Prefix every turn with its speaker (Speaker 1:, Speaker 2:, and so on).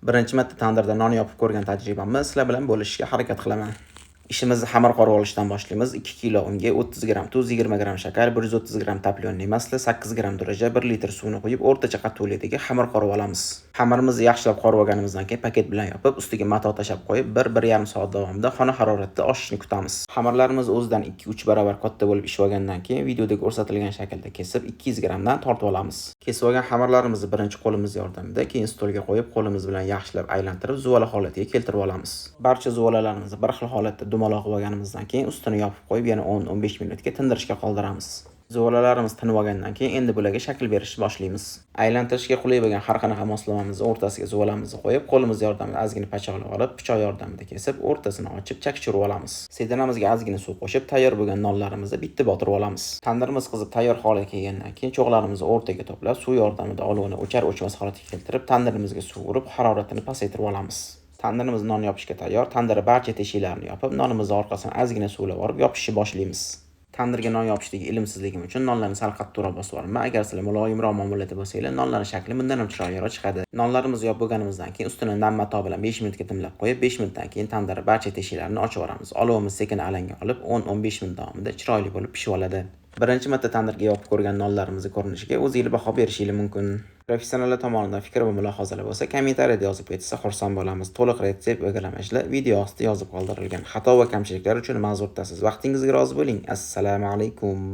Speaker 1: Birinchi marta tandirda non yopib ko'rgan tajribamni sizlar bilan bo'lishishga harakat qilaman. Ishimizni xamir qorib olishdan boshlaymiz. 2 kilo unga 30 gram tuz, 20 gram shakar, 130 gram toplyonli masla, 8 gram dro'jja, 1 litr suvni quyib, o'rtacha qattiqlikdagi xamir qorib olamiz. Xamirimizni yaxshilab qorib olganimizdan keyin paket bilan yopib, ustiga mato tashab qo'yib, 1-1,5 soat davomida xona haroratida oshishni kutamiz. Xamirlarimiz o'zidan 2-3 barobar katta bo'lib ishib olgandan keyin videoda ko'rsatilgan shaklda kesib, 200 gramdan tortib olamiz. Kesib olgan xamirlarimizni birinchi qo'limiz yordamida, keyin stolga qo'yib, qo'limiz bilan yaxshilab aylantirib, zuvala holatiga keltirib olamiz. Barcha zuvalalarimizni bir xil holatda dumaloq qilib olganimizdan keyin ustini yopib qo'yib, yana 10-15 minutga tindirishga qoldiramiz. Zuvalalarimiz tinib olgandan keyin endi bularga shakl berishni boshlaymiz. Aylantirishga qulay bo'lgan har qanaqa moslamamizni o'rtasiga zuvalamizni qo'yib, qo'limiz yordamida ozgina pachoqlab olib, pichoq yordamida kesib, o'rtasini ochib, chakishtirib olamiz. Sedanamizga ozgina suv qo'shib, tayyor bo'lgan nonlarimizni bitta botirib olamiz. Tandirimiz qizib tayyor holatga kelgandan keyin cho'g'larimizni o'rtaga to'plab, suv yordamida olovni o'char-o'chmas holatga keltirib, tandirimizga suv urib, haroratini pasaytirib olamiz. Tandirimiz non yopishga tayyor. Tandirda barcha teshiklarini yopib, nonimizni orqasidan ozgina suvlab olib yopishni boshlaymiz. Tandirga non yopishdagi ilmsizligim uchun nonlarni sal qattiqroq bosib olaman. Agar sizlar muloyimroq muomalada bo'lsanglar, nonlarning shakli bundan ham chiroyliroq chiqadi. Nonlarimizni yopib bo'lganimizdan keyin ustini nam mato bilan 5 minutga dimlab qo'yib, 5 minutdan keyin tandirda barcha teshiklarini ochib olamiz. Olovimiz sekin alanga olib, 10-15 minut davomida chiroyli bo'lib pishib oladi. Birinchi marta tandirga yopib ko'rgan nonlarimizni ko'rinishiga o'zingiz baho berishingiz mumkin. Professionallar tomonidan fikr va mulohazalar bo'lsa, kommentariyada yozib ketsa xursand bo'lamiz. To'liq retsept va gramajlar video ostida yozib qoldirilgan. Xato va kamchiliklar uchun ma'zur tutasiz. Vaqtingizga rozi bo'ling. Assalomu alaykum.